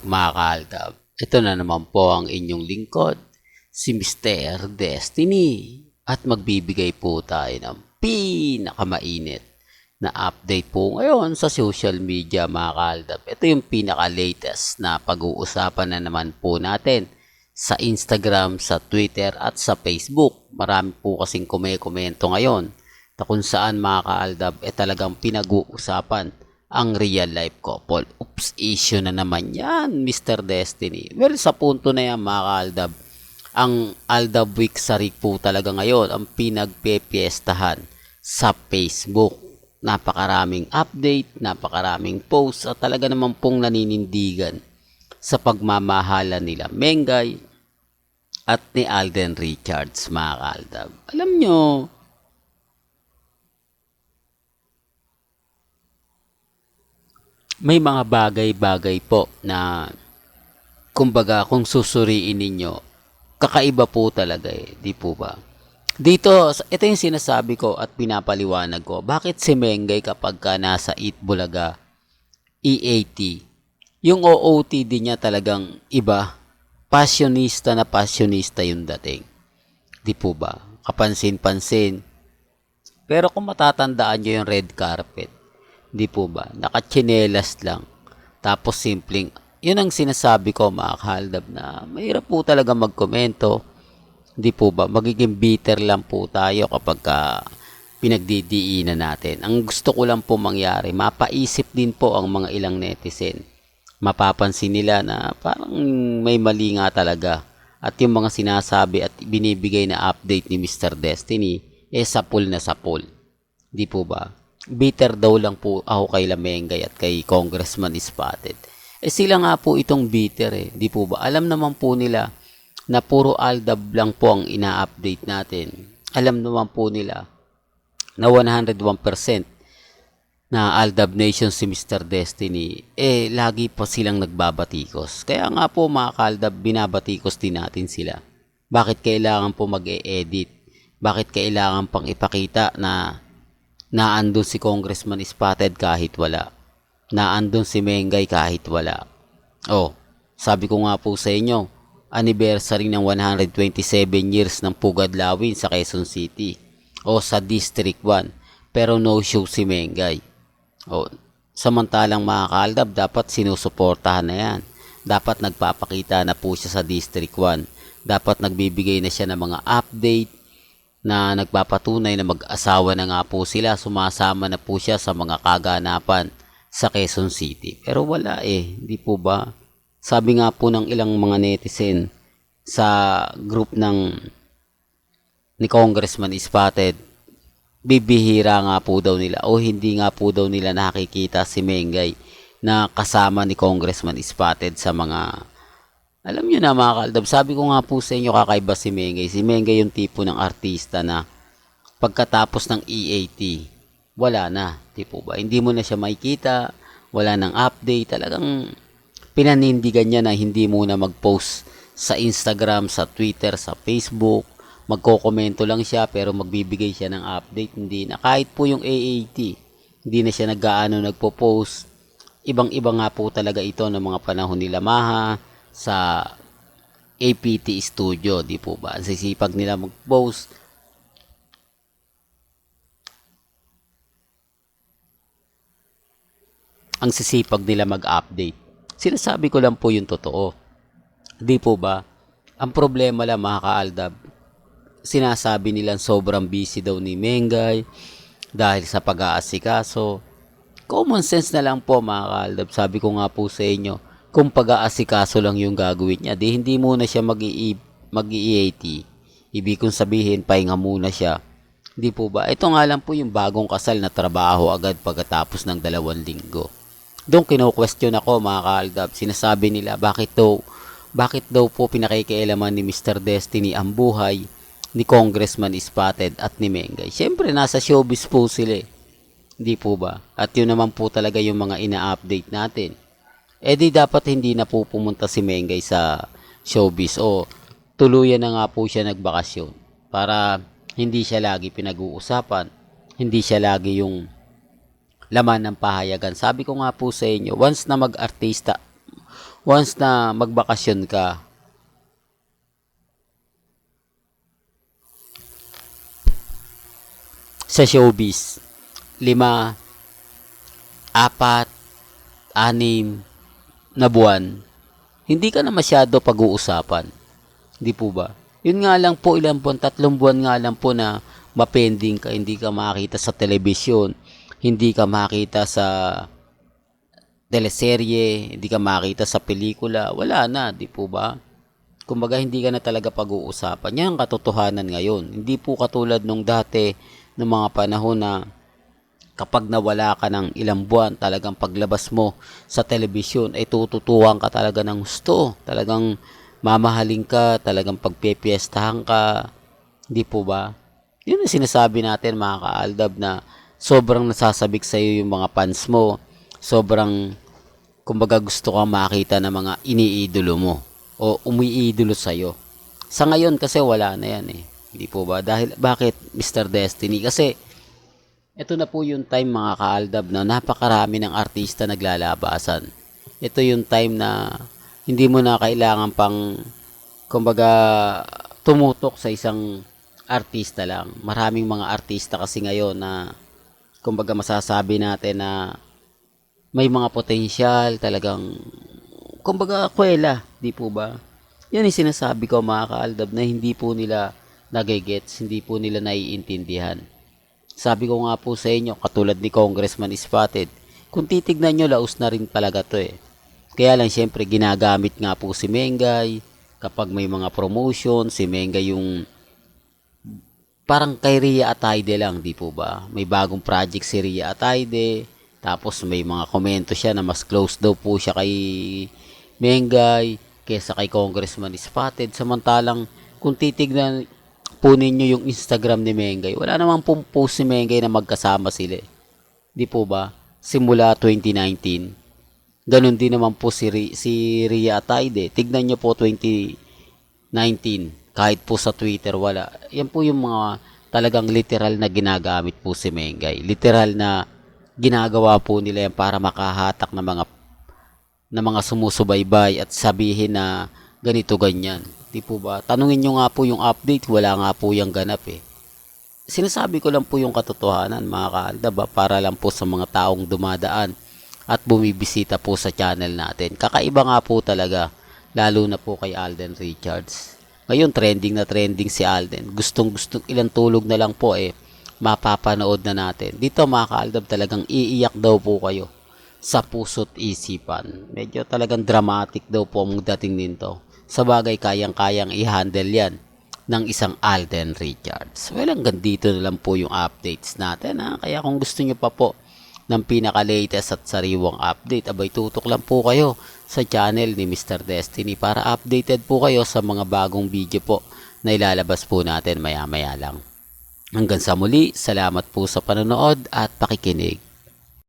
Mga kaaldab, ito na naman po ang inyong lingkod, si Mr. Destiny. At magbibigay po tayo ng pinakamainit na update po ngayon sa social media mga kaaldab. Ito yung pinaka-latest na pag-uusapan na naman po natin sa Instagram, sa Twitter at sa Facebook. Marami po kasing komento ngayon na kung saan mga kaaldab talagang pinag-uusapan ang real life couple. Oops, issue na naman yan, Mr. Destiny. Well, sa punto na yan mga kaaldab, ang Aldab Week Sarik po talaga ngayon ang pinagpepiestahan sa Facebook. Napakaraming update, napakaraming post at talaga naman pong naninindigan sa pagmamahala nila Mengay at ni Alden Richards mga kaaldab. Alam nyo, may mga bagay-bagay po na kumbaga kung susuriin ninyo, kakaiba po talaga di po ba? Dito, ito yung sinasabi ko at pinapaliwanag ko. Bakit si Mengay kapag ka nasa Eat Bulaga, EAT, yung OOTD niya talagang iba, passionista yung dating. Di po ba? Kapansin-pansin. Pero kung matatandaan nyo yung red carpet, di po ba? Nakatsinelas lang. Tapos simpleng, yun ang sinasabi ko mga kahaldab na mahirap po talaga magkomento. Di po ba? Magiging bitter lang po tayo kapag pinagdidiinan natin. Ang gusto ko lang po mangyari, mapaisip din po ang mga ilang netizen. Mapapansin nila na parang may mali nga talaga. At yung mga sinasabi at binibigay na update ni Mr. Destiny, sapul na sapul. Di po ba? Bitter daw lang po ako kay Lamengay at kay Congressman Spotted. Sila nga po itong bitter di po ba? Alam naman po nila na puro Aldab lang po ang ina-update natin. Alam naman po nila na 101% na Aldab Nation si Mr. Destiny, lagi pa silang nagbabatikos. Kaya nga po mga kaaldab, binabatikos din natin sila. Bakit kailangan po mag-e-edit? Bakit kailangan pang ipakita na naandun si Congressman Spotted kahit wala? Naandun si Mengay kahit wala? Sabi ko nga po sa inyo, anniversary ng 127 years ng Pugadlawin sa Quezon City o sa District 1, pero no show si Mengay. Samantalang mga kaaldab, dapat sinusuportahan na yan. Dapat nagpapakita na po siya sa District 1. Dapat nagbibigay na siya ng mga update na nagpapatunay na mag-asawa na nga po sila. Sumasama na po siya sa mga kaganapan sa Quezon City. Pero wala di po ba? Sabi nga po ng ilang mga netizen sa group ni Congressman Spotted, bibihira nga po daw nila o hindi nga po daw nila nakikita si Mengay na kasama ni Congressman Spotted sa mga, alam nyo na mga kaaldab, sabi ko nga po sa inyo, kakaiba si Mengay. Si Mengay yung tipo ng artista na pagkatapos ng EAT, wala na, di po ba? Hindi mo na siya makikita, wala nang update, talagang pinanindigan niya na hindi muna mag-post sa Instagram, sa Twitter, sa Facebook. Magkokomento lang siya pero magbibigay siya ng update. Hindi na. Kahit po yung AAT, hindi na siya nagpo-post. Ibang-iba nga po talaga ito ng mga panahon nila Maha sa APT Studio. Di po ba? Sisipag nila mag-post. Ang sisipag nila mag-update. Sinasabi ko lang po yung totoo. Di po ba? Ang problema lang mga kaaldab, sinasabi nilang sobrang busy daw ni Mengay dahil sa pag-aasikaso. Common sense na lang po mga kaaldab. Sabi ko nga po sa inyo, kung pag-aasikaso lang yung gagawin niya, di hindi muna siya mag-EAT. Ibig kong sabihin, pahinga muna siya. Di po ba? Ito nga lang po yung bagong kasal na trabaho agad pagkatapos ng 2 linggo. Doon kino-question ako mga kaaldab. Sinasabi nila bakit daw po pinakikialaman ni Mr. Destiny ang buhay ni Congressman Spotted at ni Mengay. Siyempre nasa showbiz po sila Di po ba? At yun naman po talaga yung mga ina-update natin. Di dapat hindi na po pumunta si Mengay sa showbiz o tuluyan na nga po siya nagbakasyon para hindi siya lagi pinag-uusapan, hindi siya lagi yung laman ng pahayagan. Sabi ko nga po sa inyo, once na mag-artista, once na magbakasyon ka, sa showbiz, 5, 4, 6 na buwan, hindi ka na masyado pag-uusapan. Di po ba? Yun nga lang po, ilang buwan, 3 buwan nga lang po na mapending ka, hindi ka makita sa telebisyon, hindi ka makita sa teleserye, hindi ka makita sa pelikula, wala na, di po ba? Kumbaga, hindi ka na talaga pag-uusapan. Yan ang katotohanan ngayon. Hindi po katulad nung dati, ng mga panahon na kapag nawala ka ng ilang buwan, talagang paglabas mo sa telebisyon ay tututuwang ka talaga ng gusto. Talagang mamahalin ka, talagang pagpepiestahan ka. Hindi po ba? Yun ang sinasabi natin mga kaaldab na sobrang nasasabik sa iyo yung mga fans mo. Sobrang, kumbaga gusto kang makita ng mga iniidolo mo o umiidolo sa iyo. Sa ngayon kasi wala na yan eh. Hindi po ba? Dahil, bakit Mr. Destiny? Kasi, ito na po yung time mga kaaldab na napakarami ng artista naglalabasan. Ito yung time na hindi mo na kailangan pang, kumbaga, tumutok sa isang artista lang. Maraming mga artista kasi ngayon na, kumbaga, masasabi natin na may mga potensyal, talagang, kumbaga, kwela. Di po ba? Yan yung sinasabi ko mga kaaldab na hindi po nila nagigets, hindi po nila naiintindihan. Sabi ko nga po sa inyo, katulad ni Congressman Spotted, kung titignan nyo, laos na rin talaga to eh. Kaya lang syempre ginagamit nga po si Mengay, kapag may mga promotion, si Mengay yung parang kay Ria Atayde lang, di po ba? May bagong project si Ria Atayde, tapos may mga komento siya na mas close daw po siya kay Mengay, kesa kay Congressman Spotted. Samantalang, kung titignan po ninyo yung Instagram ni Mengay, wala namang pong post si Mengay na magkasama sila. Di po ba? Simula 2019. Ganon din naman po si Ria Atayde. Tignan nyo po 2019. Kahit po sa Twitter, wala. Yan po yung mga talagang literal na ginagamit po si Mengay. Literal na ginagawa po nila yan para makahatak na mga sumusubaybay at sabihin na ganito ganyan. Di po ba? Tanungin nyo nga po yung update, wala nga po yung ganap eh. Sinasabi ko lang po yung katotohanan mga kaaldab para lang po sa mga taong dumadaan at bumibisita po sa channel natin. Kakaiba nga po talaga, lalo na po kay Alden Richards. Ngayon trending na trending si Alden. Gustong ilang tulog na lang po eh, mapapanood na natin. Dito mga kaaldab talagang iiyak daw po kayo sa puso't isipan. Medyo talagang dramatic daw po ang dating nito. Sa bagay, kayang-kayang i-handle yan ng isang Alden Richards. Well, hanggang dito na lang po yung updates natin. Ha? Kaya kung gusto nyo pa po ng pinaka-latest at sariwang update, abay tutok lang po kayo sa channel ni Mr. Destiny para updated po kayo sa mga bagong video po na ilalabas po natin maya-maya lang. Hanggang sa muli, salamat po sa panonood at pakikinig.